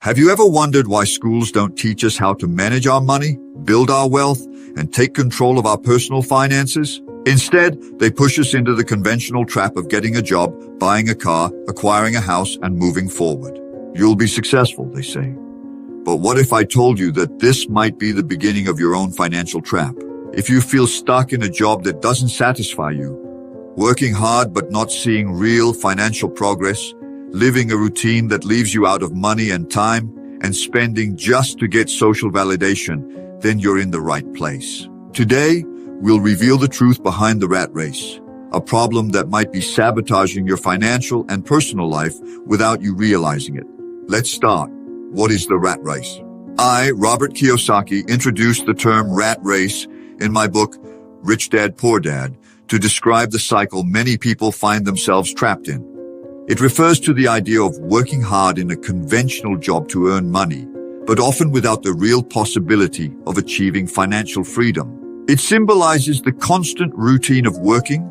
Have you ever wondered why schools don't teach us how to manage our money, build our wealth, and take control of our personal finances? Instead, they push us into the conventional trap of getting a job, buying a car, acquiring a house, and moving forward. You'll be successful, they say. But what if I told you that this might be the beginning of your own financial trap? If you feel stuck in a job that doesn't satisfy you, working hard but not seeing real financial progress, living a routine that leaves you out of money and time, and spending just to get social validation, then you're in the right place. Today, we'll reveal the truth behind the rat race, a problem that might be sabotaging your financial and personal life without you realizing it. Let's start. What is the rat race? I, Robert Kiyosaki, introduced the term rat race in my book, Rich Dad, Poor Dad, to describe the cycle many people find themselves trapped in. It refers to the idea of working hard in a conventional job to earn money, but often without the real possibility of achieving financial freedom. It symbolizes the constant routine of working,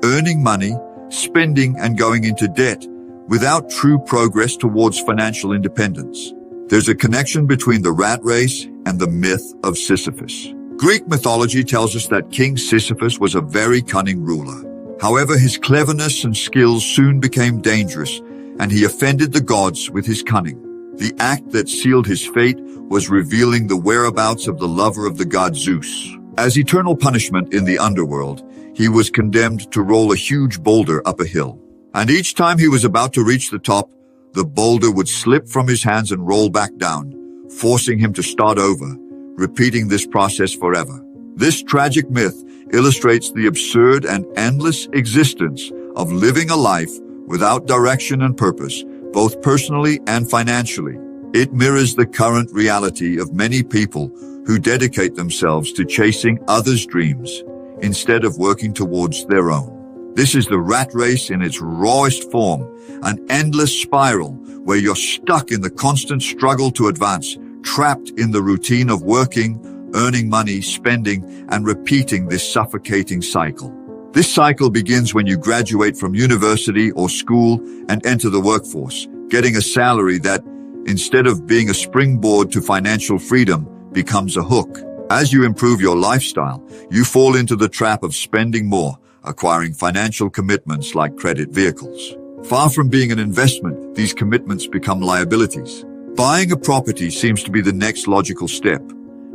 earning money, spending, and going into debt without true progress towards financial independence. There's a connection between the rat race and the myth of Sisyphus. Greek mythology tells us that King Sisyphus was a very cunning ruler. However, his cleverness and skills soon became dangerous, and he offended the gods with his cunning. The act that sealed his fate was revealing the whereabouts of the lover of the god Zeus. As eternal punishment in the underworld, he was condemned to roll a huge boulder up a hill. And each time he was about to reach the top, the boulder would slip from his hands and roll back down, forcing him to start over, repeating this process forever. This tragic myth illustrates the absurd and endless existence of living a life without direction and purpose, both personally and financially. It mirrors the current reality of many people who dedicate themselves to chasing others' dreams instead of working towards their own. This is the rat race in its rawest form, an endless spiral where you're stuck in the constant struggle to advance, trapped in the routine of working, earning money, spending, and repeating this suffocating cycle. This cycle begins when you graduate from university or school and enter the workforce, getting a salary that, instead of being a springboard to financial freedom, becomes a hook. As you improve your lifestyle, you fall into the trap of spending more, acquiring financial commitments like credit vehicles. Far from being an investment, these commitments become liabilities. Buying a property seems to be the next logical step,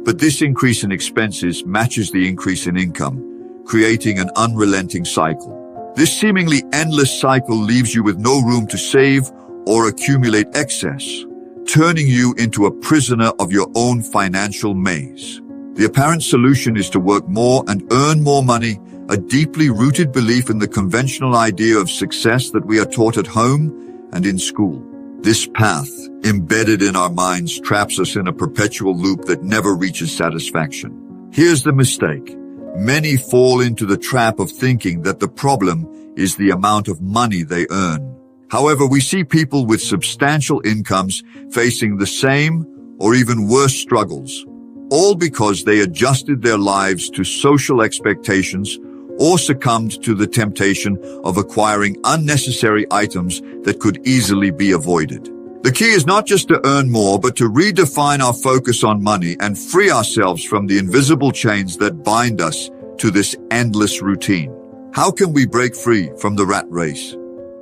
but this increase in expenses matches the increase in income, creating an unrelenting cycle. This seemingly endless cycle leaves you with no room to save or accumulate excess, turning you into a prisoner of your own financial maze. The apparent solution is to work more and earn more money, a deeply rooted belief in the conventional idea of success that we are taught at home and in school. This path, embedded in our minds, traps us in a perpetual loop that never reaches satisfaction. Here's the mistake. Many fall into the trap of thinking that the problem is the amount of money they earn. However, we see people with substantial incomes facing the same or even worse struggles, all because they adjusted their lives to social expectations or succumbed to the temptation of acquiring unnecessary items that could easily be avoided. The key is not just to earn more, but to redefine our focus on money and free ourselves from the invisible chains that bind us to this endless routine. How can we break free from the rat race?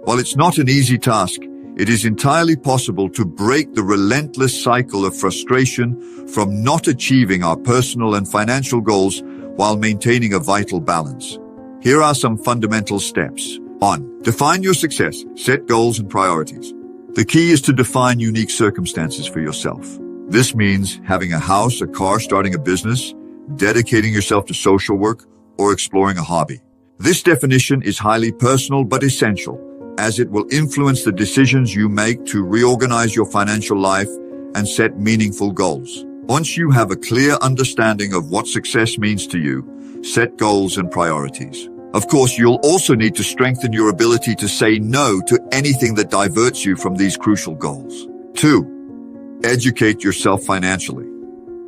While it's not an easy task, it is entirely possible to break the relentless cycle of frustration from not achieving our personal and financial goals while maintaining a vital balance. Here are some fundamental steps. 1. Define your success. Set goals and priorities. The key is to define unique circumstances for yourself. This means having a house, a car, starting a business, dedicating yourself to social work, or exploring a hobby. This definition is highly personal but essential, as it will influence the decisions you make to reorganize your financial life and set meaningful goals. Once you have a clear understanding of what success means to you, set goals and priorities. Of course, you'll also need to strengthen your ability to say no to anything that diverts you from these crucial goals. 2. Educate yourself financially.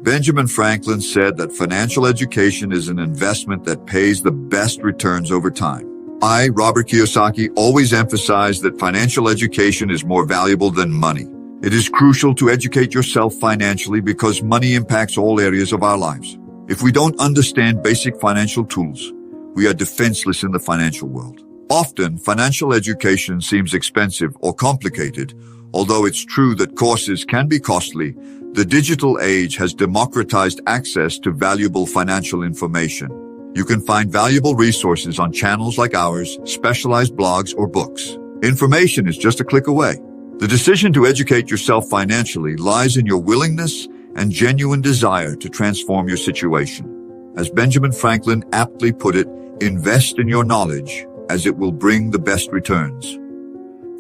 Benjamin Franklin said that financial education is an investment that pays the best returns over time. I, Robert Kiyosaki, always emphasize that financial education is more valuable than money. It is crucial to educate yourself financially because money impacts all areas of our lives. If we don't understand basic financial tools, we are defenseless in the financial world. Often, financial education seems expensive or complicated. Although it's true that courses can be costly, the digital age has democratized access to valuable financial information. You can find valuable resources on channels like ours, specialized blogs, or books. Information is just a click away. The decision to educate yourself financially lies in your willingness and genuine desire to transform your situation. As Benjamin Franklin aptly put it, invest in your knowledge, as it will bring the best returns.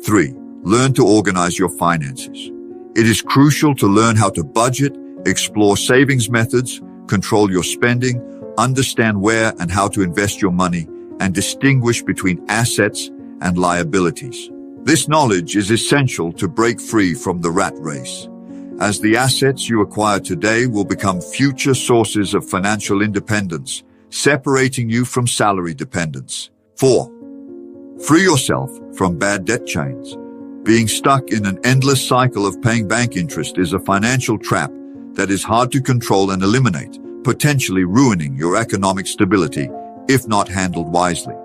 3. Learn to organize your finances. It is crucial to learn how to budget, explore savings methods, control your spending, understand where and how to invest your money, and distinguish between assets and liabilities. This knowledge is essential to break free from the rat race, as the assets you acquire today will become future sources of financial independence, separating you from salary dependence. 4. Free yourself from bad debt chains. Being stuck in an endless cycle of paying bank interest is a financial trap that is hard to control and eliminate, potentially ruining your economic stability if not handled wisely.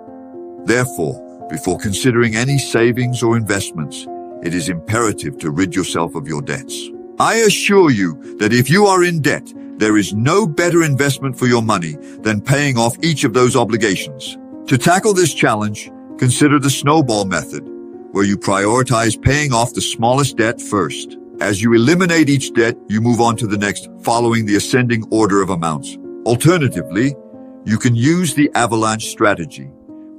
Therefore, before considering any savings or investments, it is imperative to rid yourself of your debts. I assure you that if you are in debt, there is no better investment for your money than paying off each of those obligations. To tackle this challenge, consider the snowball method, where you prioritize paying off the smallest debt first. As you eliminate each debt, you move on to the next, following the ascending order of amounts. Alternatively, you can use the avalanche strategy,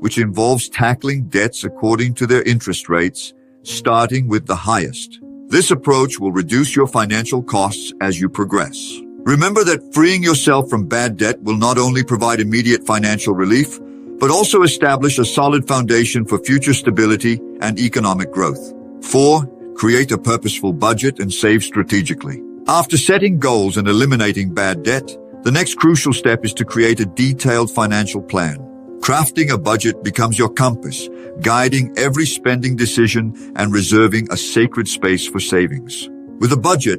which involves tackling debts according to their interest rates, starting with the highest. This approach will reduce your financial costs as you progress. Remember that freeing yourself from bad debt will not only provide immediate financial relief, but also establish a solid foundation for future stability and economic growth. 4. Create a purposeful budget and save strategically. After setting goals and eliminating bad debt, the next crucial step is to create a detailed financial plan. Crafting a budget becomes your compass, guiding every spending decision and reserving a sacred space for savings. With a budget,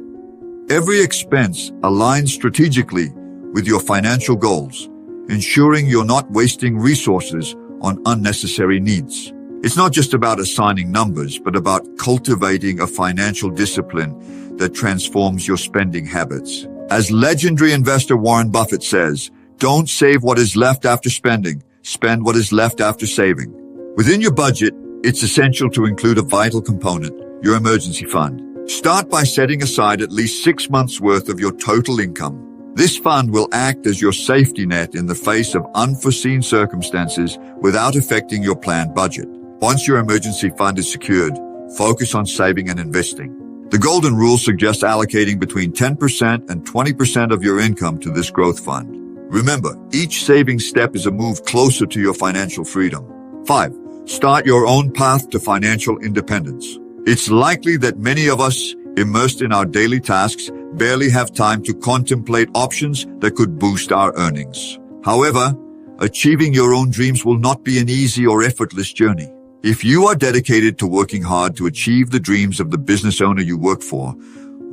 every expense aligns strategically with your financial goals, ensuring you're not wasting resources on unnecessary needs. It's not just about assigning numbers, but about cultivating a financial discipline that transforms your spending habits. As legendary investor Warren Buffett says, don't save what is left after spending, spend what is left after saving. Within your budget, it's essential to include a vital component, your emergency fund. Start by setting aside at least 6 months' worth of your total income. This fund will act as your safety net in the face of unforeseen circumstances without affecting your planned budget. Once your emergency fund is secured, focus on saving and investing. The golden rule suggests allocating between 10% and 20% of your income to this growth fund. Remember, each saving step is a move closer to your financial freedom. 5. Start your own path to financial independence. It's likely that many of us, immersed in our daily tasks, barely have time to contemplate options that could boost our earnings. However, achieving your own dreams will not be an easy or effortless journey. If you are dedicated to working hard to achieve the dreams of the business owner you work for,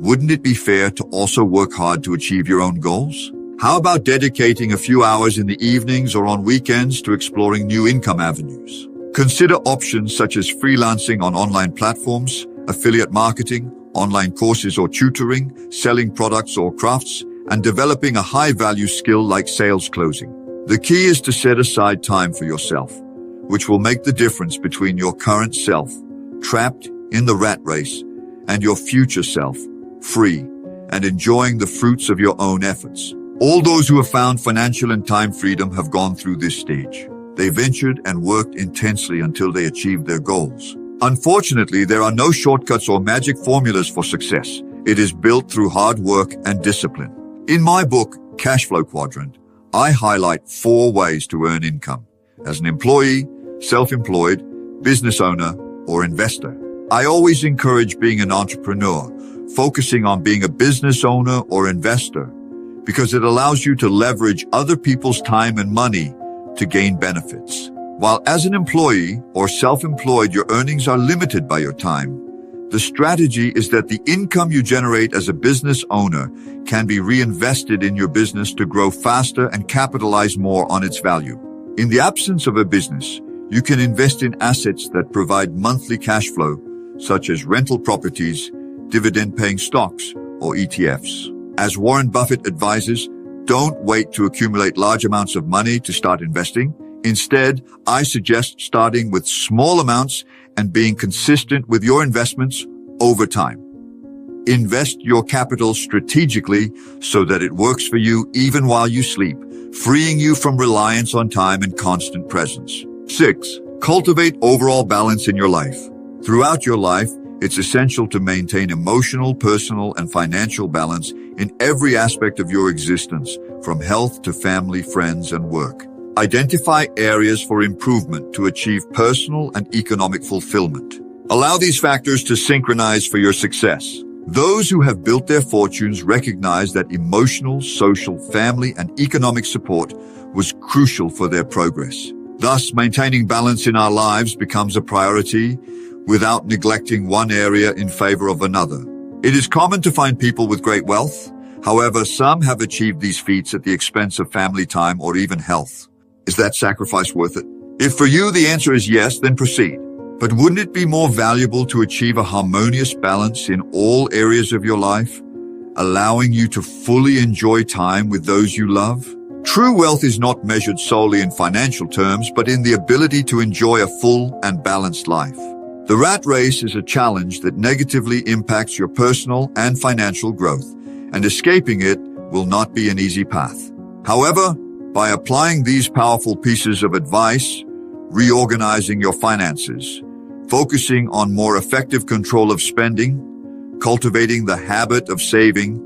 wouldn't it be fair to also work hard to achieve your own goals? How about dedicating a few hours in the evenings or on weekends to exploring new income avenues? Consider options such as freelancing on online platforms, affiliate marketing, online courses or tutoring, selling products or crafts, and developing a high-value skill like sales closing. The key is to set aside time for yourself, which will make the difference between your current self, trapped in the rat race, and your future self, free and enjoying the fruits of your own efforts. All those who have found financial and time freedom have gone through this stage. They ventured and worked intensely until they achieved their goals. Unfortunately, there are no shortcuts or magic formulas for success. It is built through hard work and discipline. In my book, Cash Flow Quadrant, I highlight 4 ways to earn income as an employee, self-employed, business owner, or investor. I always encourage being an entrepreneur, focusing on being a business owner or investor, because it allows you to leverage other people's time and money to gain benefits. While as an employee or self-employed, your earnings are limited by your time, The strategy is that the income you generate as a business owner can be reinvested in your business to grow faster and capitalize more on its value. In the absence of a business, you can invest in assets that provide monthly cash flow, such as rental properties, dividend-paying stocks, or ETFs. As Warren Buffett advises, don't wait to accumulate large amounts of money to start investing. Instead, I suggest starting with small amounts and being consistent with your investments over time. Invest your capital strategically so that it works for you even while you sleep, freeing you from reliance on time and constant presence. 6. Cultivate overall balance in your life. Throughout your life, it's essential to maintain emotional, personal, and financial balance in every aspect of your existence, from health to family, friends, and work. Identify areas for improvement to achieve personal and economic fulfillment. Allow these factors to synchronize for your success. Those who have built their fortunes recognize that emotional, social, family, and economic support was crucial for their progress. Thus, maintaining balance in our lives becomes a priority without neglecting one area in favor of another. It is common to find people with great wealth. However, some have achieved these feats at the expense of family time or even health. Is that sacrifice worth it? If for you the answer is yes, then proceed. But wouldn't it be more valuable to achieve a harmonious balance in all areas of your life, allowing you to fully enjoy time with those you love? True wealth is not measured solely in financial terms, but in the ability to enjoy a full and balanced life. The rat race is a challenge that negatively impacts your personal and financial growth, and escaping it will not be an easy path. However, by applying these powerful pieces of advice, reorganizing your finances, focusing on more effective control of spending, cultivating the habit of saving,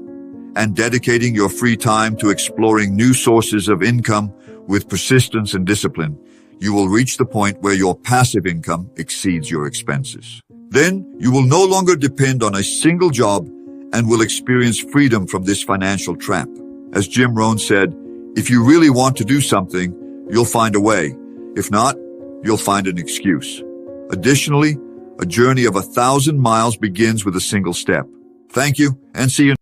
and dedicating your free time to exploring new sources of income with persistence and discipline, you will reach the point where your passive income exceeds your expenses. Then, you will no longer depend on a single job and will experience freedom from this financial trap. As Jim Rohn said, if you really want to do something, you'll find a way. If not, you'll find an excuse. Additionally, a journey of 1,000 miles begins with a single step. Thank you, and see you.